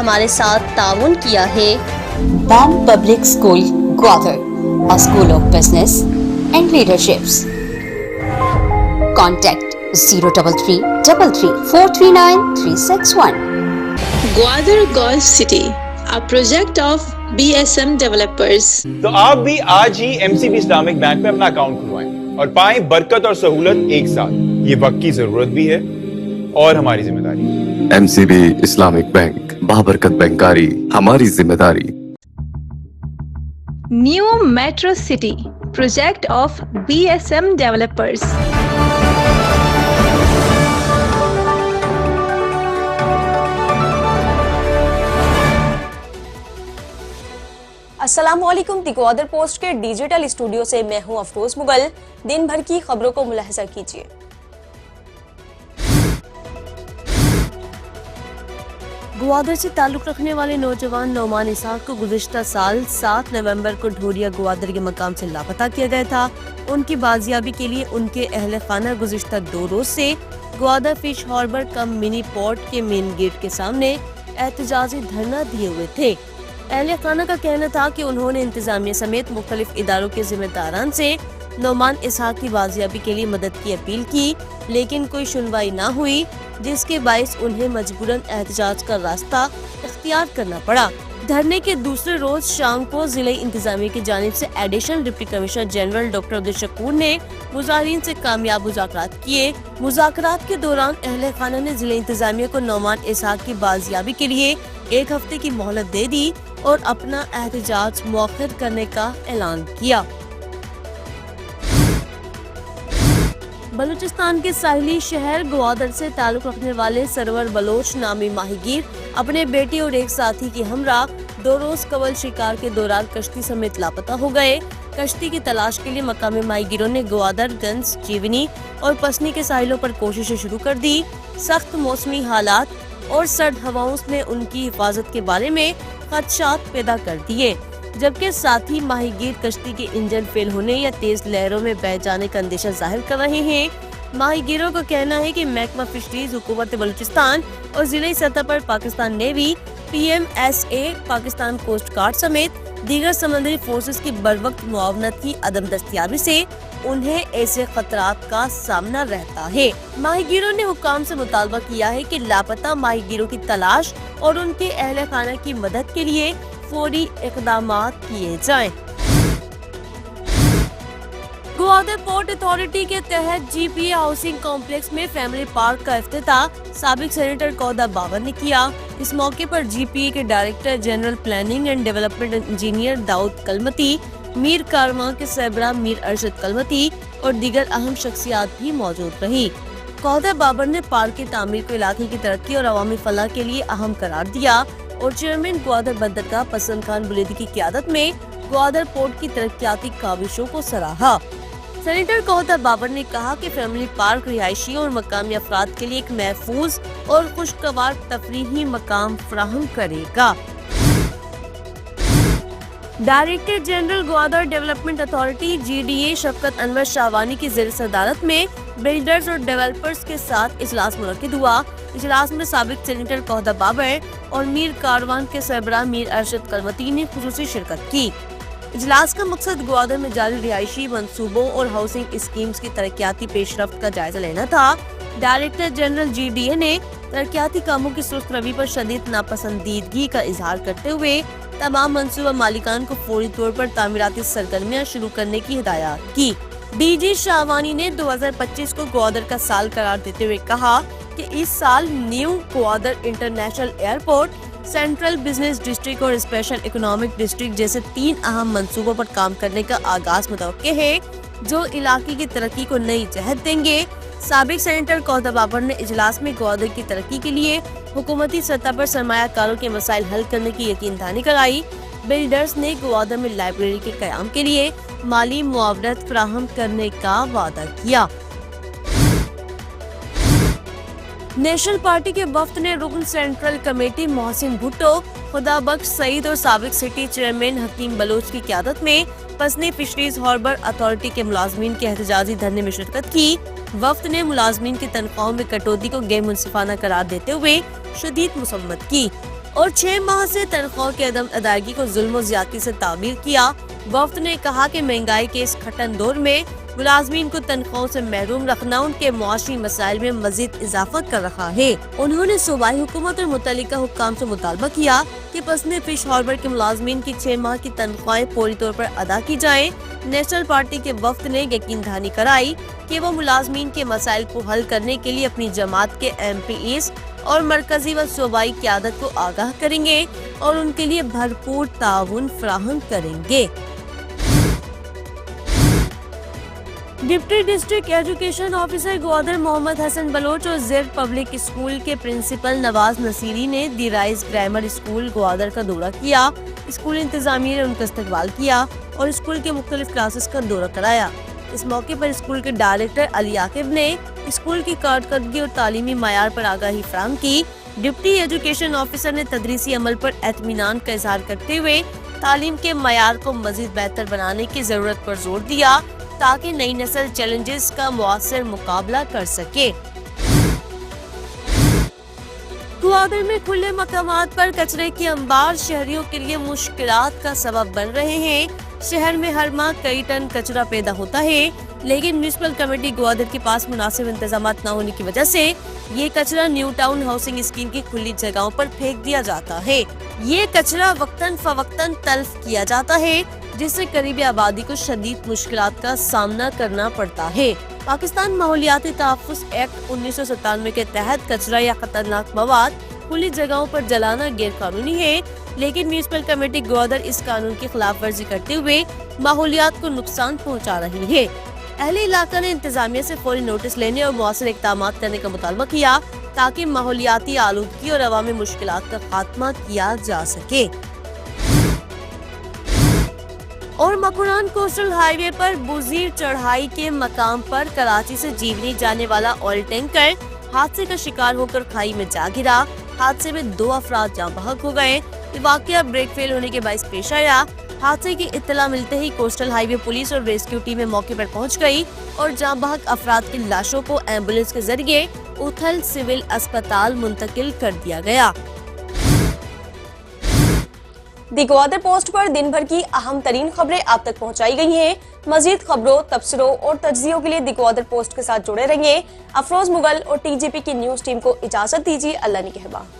ہمارے ساتھ تعاون کیا ہے۔ BAM Public School, Gwadar, a school of business and leaderships. Contact 03333439361. Gwadar Golf City, a project of BSM developers. تو آپ بھی آج ہی MCB اسلامک بینک میں اپنا اکاؤنٹ کھلوائیں اور پائیں برکت اور سہولت ایک ساتھ۔ یہ وقت کی ضرورت بھی ہے اور ہماری ذمہ داری۔ MCB اسلامک بینک، بابرکت بینکاری ہماری ذمہ داری۔ New Metro City, project of BSM developers. السلام علیکم۔ دی گوادر پوسٹ کے ڈیجیٹل اسٹوڈیو سے میں ہوں افروز مغل۔ دن بھر کی خبروں کو ملاحظہ کیجیے۔ گوادر سے تعلق رکھنے والے نوجوان نعمان اسحاق کو گزشتہ سال 7 نومبر کو ڈھوریا گوادر کے مقام سے لاپتہ کیا گیا تھا۔ ان کی بازیابی کے لیے ان کے اہل خانہ گزشتہ 2 روز سے گوادر فش ہاربر کم منی پورٹ کے مین گیٹ کے سامنے احتجاجی دھرنا دیے ہوئے تھے۔ اہل خانہ کا کہنا تھا کہ انہوں نے انتظامیہ سمیت مختلف اداروں کے ذمہ داران سے نعمان اسحاق کی بازیابی کے لیے مدد کی اپیل کی، لیکن کوئی سنوائی نہ ہوئی، جس کے باعث انہیں مجبوراً احتجاج کا راستہ اختیار کرنا پڑا۔ دھرنے کے دوسرے روز شام کو ضلعی انتظامیہ کی جانب سے additional deputy commissioner general doctor Abdul Shakoor نے مظاہرین سے کامیاب مذاکرات کیے۔ مذاکرات کے دوران اہل خانہ نے ضلع انتظامیہ کو نعمان اسحاق کی بازیابی کے لیے 1 ہفتے کی مہلت دے دی اور اپنا احتجاج مؤخر کرنے کا اعلان کیا۔ بلوچستان کے ساحلی شہر گوادر سے تعلق رکھنے والے سرور بلوچ نامی ماہی گیر اپنے بیٹے اور ایک ساتھی کے ہمراہ 2 روز قبل شکار کے دوران کشتی سمیت لاپتہ ہو گئے۔ کشتی کی تلاش کے لیے مقامی ماہی گیروں نے گوادر، گنز، چیونی اور پسنی کے ساحلوں پر کوششیں شروع کر دی۔ سخت موسمی حالات اور سرد ہواؤں نے ان کی حفاظت کے بارے میں خدشات پیدا کر دیے، جبکہ ساتھی ماہی گیر کشتی کے انجن فیل ہونے یا تیز لہروں میں بہہ جانے کا اندیشہ ظاہر کر رہے ہیں۔ ماہی گیروں کا کہنا ہے کہ محکمہ فشریز، حکومت بلوچستان اور ضلعی سطح پر Pakistan navy, PMSA، Pakistan coast guard سمیت دیگر سمندری فورسز کی بروقت معاونت کی عدم دستیابی سے انہیں ایسے خطرات کا سامنا رہتا ہے۔ ماہی گیروں نے حکام سے مطالبہ کیا ہے کہ لاپتہ ماہی گیروں کی تلاش اور ان کے اہل خانہ کی مدد کے لیے فوری اقدامات کیے جائیں۔ گوادر پورٹ اتھارٹی کے تحت GPA ہاؤسنگ کمپلیکس میں فیملی پارک کا افتتاح سابق سینیٹر کودہ بابر نے کیا۔ اس موقع پر GPA کے director general planning and development engineer Dawood Kalmati, میر کاروان کے سربراہ میر ارشد کلمتی اور دیگر اہم شخصیات بھی موجود رہی۔ کودہ بابر نے پارک کی تعمیر کو علاقے کی ترقی اور عوامی فلاح کے لیے اہم قرار دیا اور چیئرمین گوادر بندرگاہ پسند خان بلیدی کی قیادت میں گوادر پورٹ کی ترقیاتی کاوشوں کو سراہا۔ سینیٹر کودہ بابر نے کہا کہ فیملی پارک رہائشیوں اور مقامی افراد کے لیے ایک محفوظ اور خوشگوار تفریحی مقام فراہم کرے گا۔ Director general Gwadar development authority GDA Shafqat انور شاہوانی کی زیر صدارت میں بلڈرز اور ڈیولپرز کے ساتھ اجلاس منعقد ہوا۔ اجلاس میں سابق سینیٹر کودہ بابر اور میر کاروان کے سربراہ میر ارشد کلمتی نے خصوصی شرکت کی۔ اجلاس کا مقصد گوادر میں جاری رہائشی منصوبوں اور ہاؤسنگ اسکیمز کی ترقیاتی پیش رفت کا جائزہ لینا تھا۔ ڈائریکٹر جنرل GDA نے ترقیاتی کاموں کی سست روی پر شدید ناپسندیدگی کا اظہار کرتے ہوئے تمام منصوبہ مالکان کو فوری طور پر تعمیراتی سرگرمیاں شروع کرنے کی ہدایات کی۔ DG شاہوانی نے 2025 کو گوادر کا سال قرار دیتے ہوئے کہا کہ اس سال new Gwadar international airport, central business district اور اسپیشل اکنامک ڈسٹرکٹ جیسے 3 اہم منصوبوں پر کام کرنے کا آغاز متوقع ہے، جو علاقے کی ترقی کو نئی جہت دیں گے۔ سابق سینیٹر کودہ بابر نے اجلاس میں گوادر کی ترقی کے لیے حکومتی سطح پر سرمایہ کاروں کے مسائل حل کرنے کی یقین دہانی کرائی۔ بلڈرز نے گوادر میں لائبریری کے قیام کے لیے مالی معاونت فراہم کرنے کا وعدہ کیا۔ نیشنل پارٹی کے وفد نے رکن سینٹرل کمیٹی محسن بھٹو، خدا بخش سعید اور سابق سٹی چیئرمین حکیم بلوچ کی قیادت میں پسنی فشریز ہاربر اتھارٹی کے ملازمین کے احتجاجی دھرنے میں شرکت کی۔ وفد نے ملازمین کی تنخواہوں میں کٹوتی کو غیر منصفانہ قرار دیتے ہوئے شدید مذمت کی۔ اور 6 ماہ سے تنخواہ کی عدم ادائیگی کو ظلم و زیادتی سے تعبیر کیا۔ وفد نے کہا کہ مہنگائی کے اس کھٹن دور میں ملازمین کو تنخواہوں سے محروم رکھنا ان کے معاشی مسائل میں مزید اضافہ کر رہا ہے۔ انہوں نے صوبائی حکومت اور متعلقہ حکام سے مطالبہ کیا کہ پسند فش ہاربر کے ملازمین کی 6 ماہ کی تنخواہیں فوری طور پر ادا کی جائیں۔ نیشنل پارٹی کے وفد نے یقین دہانی کرائی کہ وہ ملازمین کے مسائل کو حل کرنے کے لیے اپنی جماعت کے MPs اور مرکزی و صوبائی قیادت کو آگاہ کریں گے اور ان کے لیے بھرپور تعاون فراہم کریں گے۔ Deputy district education officer Gwadar Muhammad Hassan Baloch اور زیر پبلک اسکول کے پرنسپل نواز نصیری نے the rise grammar school Gwadar کا دورہ کیا۔ اسکول انتظامیہ نے ان کا استقبال کیا اور اسکول کے مختلف کلاسز کا دورہ کرایا۔ اس موقع پر اسکول کے ڈائریکٹر علی عاقب نے اسکول کی کارکردگی اور تعلیمی معیار پر آگاہی فراہم کی۔ ڈپٹی ایجوکیشن آفیسر نے تدریسی عمل پر اطمینان کا اظہار کرتے ہوئے تعلیم کے معیار کو مزید بہتر بنانے کی ضرورت پر زور دیا تاکہ نئی نسل چیلنجز کا مؤثر مقابلہ کر سکے۔ گوادر میں کھلے مقامات پر کچرے کے انبار شہریوں کے لیے مشکلات کا سبب بن رہے ہیں۔ شہر میں ہر ماہ کئی ٹن کچرا پیدا ہوتا ہے، لیکن میونسپل کمیٹی گوادر کے پاس مناسب انتظامات نہ ہونے کی وجہ سے یہ کچرا نیو ٹاؤن ہاؤسنگ اسکیم کی کھلی جگہوں پر پھینک دیا جاتا ہے۔ یہ کچرا وقتاً فوقتاً تلف کیا جاتا ہے، جس سے قریبی آبادی کو شدید مشکلات کا سامنا کرنا پڑتا ہے۔ پاکستان ماحولیاتی تحفظ ایکٹ 1997 کے تحت کچرا یا خطرناک مواد کھلی جگہوں پر جلانا غیر قانونی ہے، لیکن میونسپل کمیٹی گوادر اس قانون کی خلاف ورزی کرتے ہوئے ماحولیات کو نقصان پہنچا رہی ہے۔ اہل علاقہ نے انتظامیہ سے فوری نوٹس لینے اور مؤثر اقدامات کرنے کا مطالبہ کیا تاکہ ماحولیاتی آلودگی اور عوامی مشکلات کا خاتمہ کیا جا سکے۔ اور مکھوران کوسٹل ہائی وے پر بوزیر چڑھائی کے مقام پر کراچی سے جیونی جانے والا آئل ٹینکر حادثے کا شکار ہو کر کھائی میں جا گرا۔ حادثے میں 2 افراد جاں بحق ہو گئے۔ یہ واقعہ بریک فیل ہونے کے باعث پیش آیا۔ حادثے کی اطلاع ملتے ہی کوسٹل ہائی وے پولیس اور ریسکیو ٹیمیں موقع پر پہنچ گئی اور جاں بحق افراد کی لاشوں کو ایمبولینس کے ذریعے اتھل سول اسپتال منتقل کر دیا گیا۔ دی گوادر پوسٹ پر دن بھر کی اہم ترین خبریں آپ تک پہنچائی گئی ہیں۔ مزید خبروں، تبصروں اور تجزیوں کے لیے دی گوادر پوسٹ کے ساتھ جڑے رہیں۔ افروز مغل اور TGP کی نیوز ٹیم کو اجازت دیجیے۔ اللہ نگہبان۔